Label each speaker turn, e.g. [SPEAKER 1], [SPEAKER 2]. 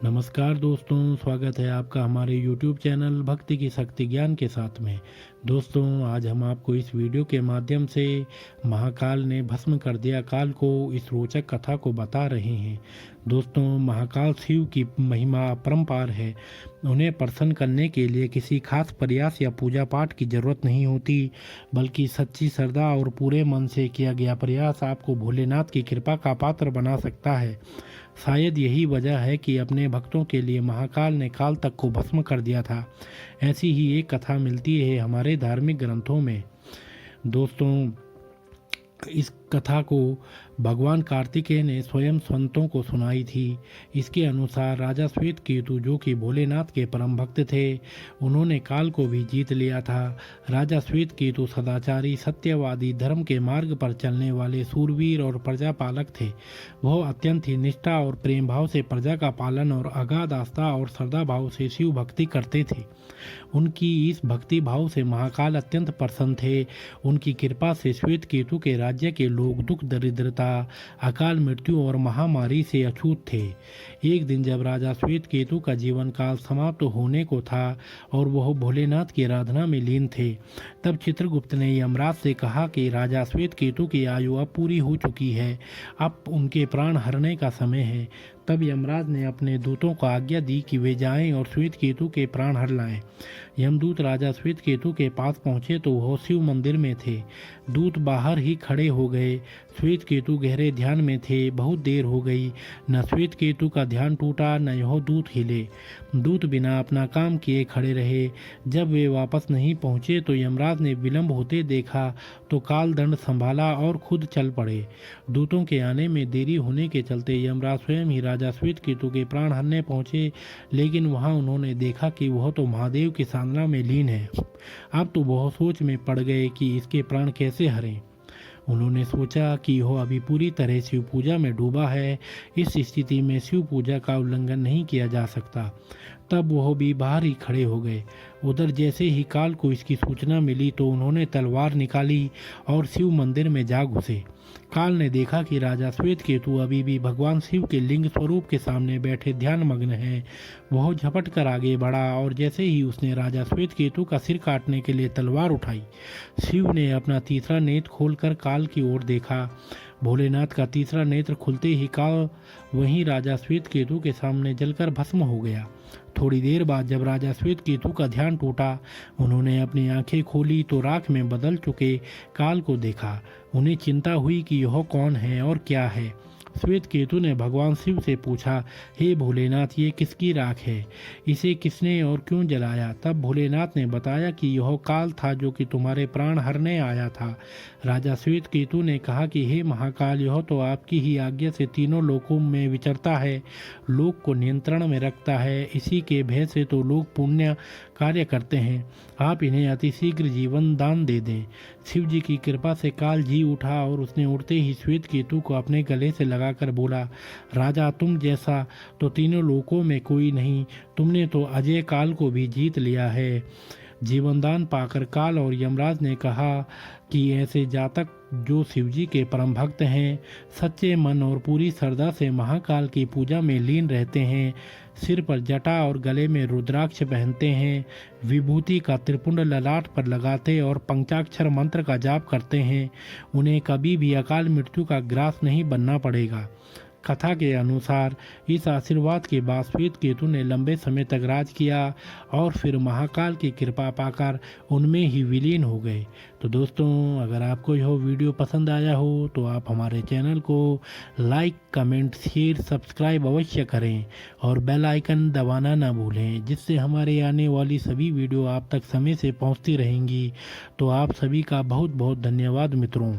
[SPEAKER 1] नमस्कार दोस्तों, स्वागत है आपका हमारे YouTube चैनल भक्ति की शक्ति ज्ञान के साथ में। दोस्तों, आज हम आपको इस वीडियो के माध्यम से महाकाल ने भस्म कर दिया काल को इस रोचक कथा को बता रहे हैं। दोस्तों, महाकाल शिव की महिमा अपरंपार है। उन्हें प्रसन्न करने के लिए किसी खास प्रयास या पूजा पाठ की जरूरत नहीं होती, बल्कि सच्ची श्रद्धा और पूरे मन से किया गया प्रयास आपको भोलेनाथ की कृपा का पात्र बना सकता है। शायद यही वजह है कि अपने भक्तों के लिए महाकाल ने काल तक को भस्म कर दिया था। ऐसी ही एक कथा मिलती है हमारे धार्मिक ग्रंथों में। दोस्तों, इस कथा को भगवान कार्तिकेय ने स्वयं संतों को सुनाई थी। इसके अनुसार राजा श्वेतकेतु, जो कि भोलेनाथ के परम भक्त थे, उन्होंने काल को भी जीत लिया था। राजा श्वेतकेतु सदाचारी, सत्यवादी, धर्म के मार्ग पर चलने वाले सूरवीर और प्रजापालक थे। वह अत्यंत ही निष्ठा और प्रेम भाव से प्रजा का पालन और अगाध आस्था और श्रद्धा भाव से शिव भक्ति करते थे। उनकी इस भक्ति भाव से महाकाल अत्यंत प्रसन्न थे। उनकी कृपा से श्वेतकेतु के राज्य के लोग दुख, दरिद्रता, अकाल मृत्यु और महामारी से अछूत थे। एक दिन जब राजा श्वेतकेतु का जीवन काल समाप्त होने को था और वह भोलेनाथ की आराधना में लीन थे, तब चित्रगुप्त ने यमराज से कहा कि राजा श्वेतकेतु की आयु अब पूरी हो चुकी है, अब उनके प्राण हरने का समय है। तब यमराज ने अपने दूतों को आज्ञा दी कि वे जाएं और श्वेतकेतु के प्राण हर लाएं। यमदूत राजा श्वेतकेतु के पास पहुंचे तो वह शिव मंदिर में थे। दूत बाहर ही खड़े हो गए। श्वेतकेतु गहरे ध्यान में थे। बहुत देर हो गई, न श्वेतकेतु का ध्यान टूटा न यह दूत हिले। दूत बिना अपना काम किए खड़े रहे। जब वे वापस नहीं पहुंचे तो यमराज ने विलंब होते देखा तो काल दंड संभाला और खुद चल पड़े। दूतों के आने में देरी होने के चलते यमराज स्वयं ही राजा श्वेतकेतु के प्राण हरने पहुंचे, लेकिन वहां उन्होंने देखा कि वह तो महादेव की साधना में लीन है। अब तो वह सोच में पड़ गए कि इसके प्राण कैसे हरें। उन्होंने सोचा कि यह अभी पूरी तरह शिव पूजा में डूबा है। इस स्थिति में शिव पूजा का उल्लंघन नहीं किया जा सकता। तब वह भी बाहर ही खड़े हो गए। उधर जैसे ही काल को इसकी सूचना मिली तो उन्होंने तलवार निकाली और शिव मंदिर में जा घुसे। काल ने देखा कि राजा श्वेतकेतु अभी भी भगवान शिव के लिंग स्वरूप के सामने बैठे ध्यान मग्न है। वह झपट कर आगे बढ़ा और जैसे ही उसने राजा श्वेतकेतु का सिर काटने के लिए तलवार उठाई, शिव ने अपना तीसरा नेत्र खोलकर काल की ओर देखा। भोलेनाथ का तीसरा नेत्र खुलते ही काल वहीं राजा श्वेतकेतु के सामने जलकर भस्म हो गया। थोड़ी देर बाद जब राजा श्वेतकेतु का ध्यान टूटा, उन्होंने अपनी आंखें खोली तो राख में बदल चुके काल को देखा। उन्हें चिंता हुई कि यह कौन है और क्या है। श्वेतकेतु ने भगवान शिव से पूछा, हे भोलेनाथ, ये किसकी राख है? इसे किसने और क्यों जलाया? तब भोलेनाथ ने बताया कि यह काल था जो कि तुम्हारे प्राण हरने आया था। राजा श्वेतकेतु ने कहा कि हे महाकाल, यह तो आपकी ही आज्ञा से तीनों लोकों में विचरता है, लोक को नियंत्रण में रखता है। इसी के भय से तो लोग पुण्य कार्य करते हैं। आप इन्हें अतिशीघ्र जीवन दान दे दें। शिव जी की कृपा से काल जी उठा और उसने उड़ते ही श्वेतकेतु को अपने गले से लगाकर बोला, राजा, तुम जैसा तो तीनों लोकों में कोई नहीं। तुमने तो अजय काल को भी जीत लिया है। जीवनदान पाकर काल और यमराज ने कहा कि ऐसे जातक जो शिवजी के परम भक्त हैं, सच्चे मन और पूरी श्रद्धा से महाकाल की पूजा में लीन रहते हैं, सिर पर जटा और गले में रुद्राक्ष पहनते हैं, विभूति का त्रिपुंड ललाट पर लगाते और पंचाक्षर मंत्र का जाप करते हैं, उन्हें कभी भी अकाल मृत्यु का ग्रास नहीं बनना पड़ेगा। कथा के अनुसार इस आशीर्वाद के बाद श्वेतकेतु ने लंबे समय तक राज किया और फिर महाकाल की कृपा पाकर उनमें ही विलीन हो गए। तो दोस्तों, अगर आपको यह वीडियो पसंद आया हो तो आप हमारे चैनल को लाइक, कमेंट, शेयर, सब्सक्राइब अवश्य करें और बेल आइकन दबाना ना भूलें, जिससे हमारे आने वाली सभी वीडियो आप तक समय से पहुंचती रहेंगी। तो आप सभी का बहुत बहुत धन्यवाद मित्रों।